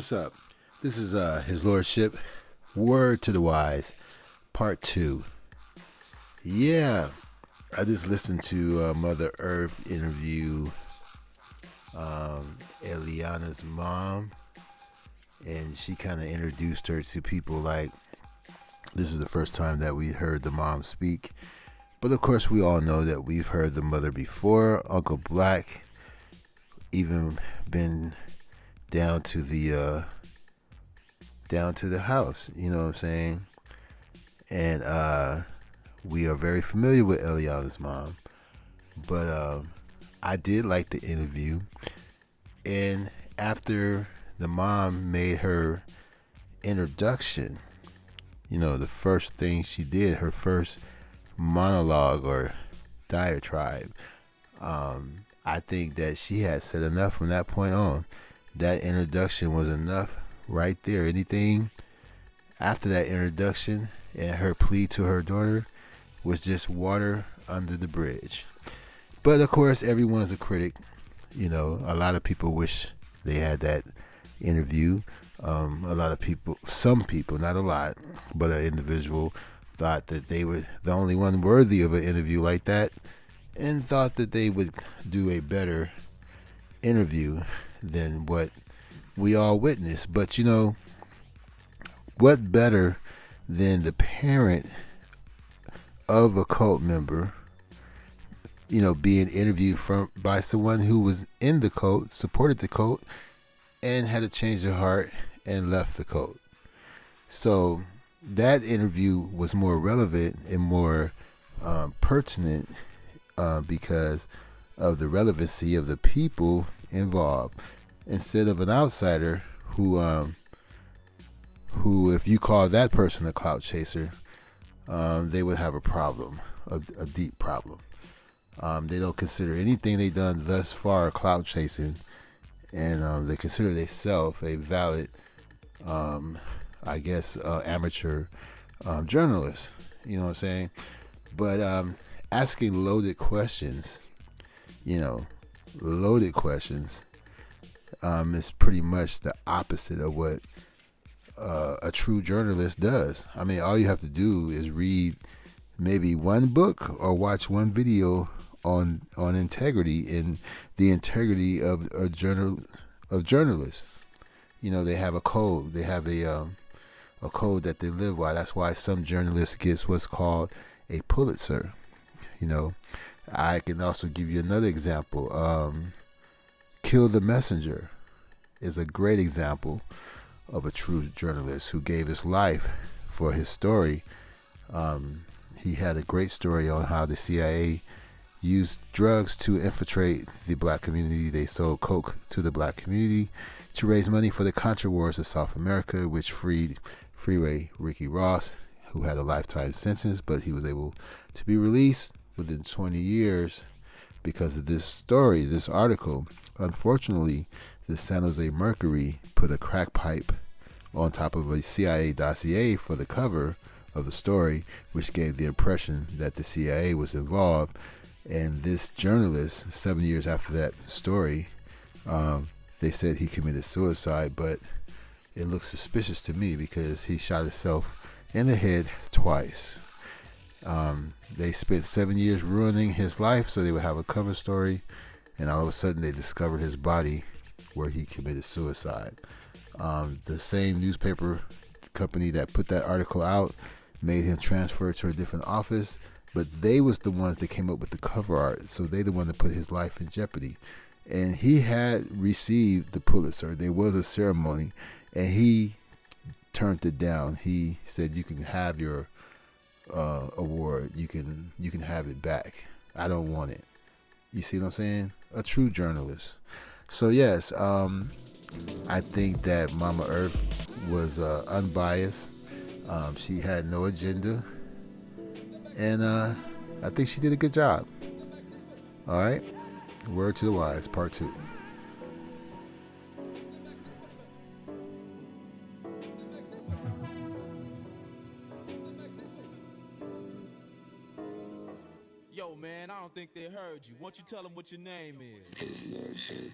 what's up? This is His Lordship, Word to the Wise, Part 2. Yeah, I just listened to Mother Earth interview Eliana's mom, and she kind of introduced her to people like this is the first time that we heard the mom speak. But of course, we all know that we've heard the mother before. Uncle Black even been down to the house, you know what I'm saying? And we are very familiar with Eliana's mom. But I did like the interview. And after the mom made her introduction, you know, the first thing she did, her first monologue or diatribe, I think that she had said enough from that point on. That introduction was enough right there. Anything after that introduction and her plea to her daughter was just water under the bridge. But of course, everyone's a critic. You know, a lot of people wish they had that interview. A lot of people, some people, not a lot, but an individual thought that they were the only one worthy of an interview like that, and thought that they would do a better interview than what we all witnessed. But you know, what better than the parent of a cult member, you know, being interviewed by someone who was in the cult, supported the cult, and had a change of heart and left the cult. So that interview was more relevant and more pertinent because of the relevancy of the people involved, instead of an outsider who, if you call that person a clout chaser, they would have a problem, a deep problem. They don't consider anything they've done thus far clout chasing, and they consider themselves a valid, amateur journalist. You know what I'm saying? But asking loaded questions, is pretty much the opposite of what a true journalist does. I mean, all you have to do is read maybe one book or watch one video on integrity and the integrity of journalists. You know, they have a code. They have a code that they live by. That's why some journalists get what's called a Pulitzer. You know, I can also give you another example. Kill the Messenger is a great example of a true journalist who gave his life for his story. He had a great story on how the CIA used drugs to infiltrate the black community. They sold coke to the black community to raise money for the Contra Wars of South America, which freed Freeway Ricky Ross, who had a lifetime sentence, but he was able to be released within 20 years because of this story, this article. Unfortunately, the San Jose Mercury put a crack pipe on top of a CIA dossier for the cover of the story, which gave the impression that the CIA was involved. And this journalist, 7 years after that story, they said he committed suicide, but it looks suspicious to me because he shot himself in the head twice. They spent 7 years ruining his life so they would have a cover story, and all of a sudden they discovered his body where he committed suicide. The same newspaper company that put that article out made him transfer to a different office, but they was the ones that came up with the cover art, so they the one that put his life in jeopardy. And he had received the Pulitzer. There was a ceremony, and he turned it down. He said, "You can have your award. You can have it back. I don't want it." You see what I'm saying? A true journalist. So yes, I think that Mama Earth was unbiased. She had no agenda, and I think she did a good job. All right, Word to the Wise, Part 2. Yo, man, I don't think they heard you. Why don't you tell them what your name is?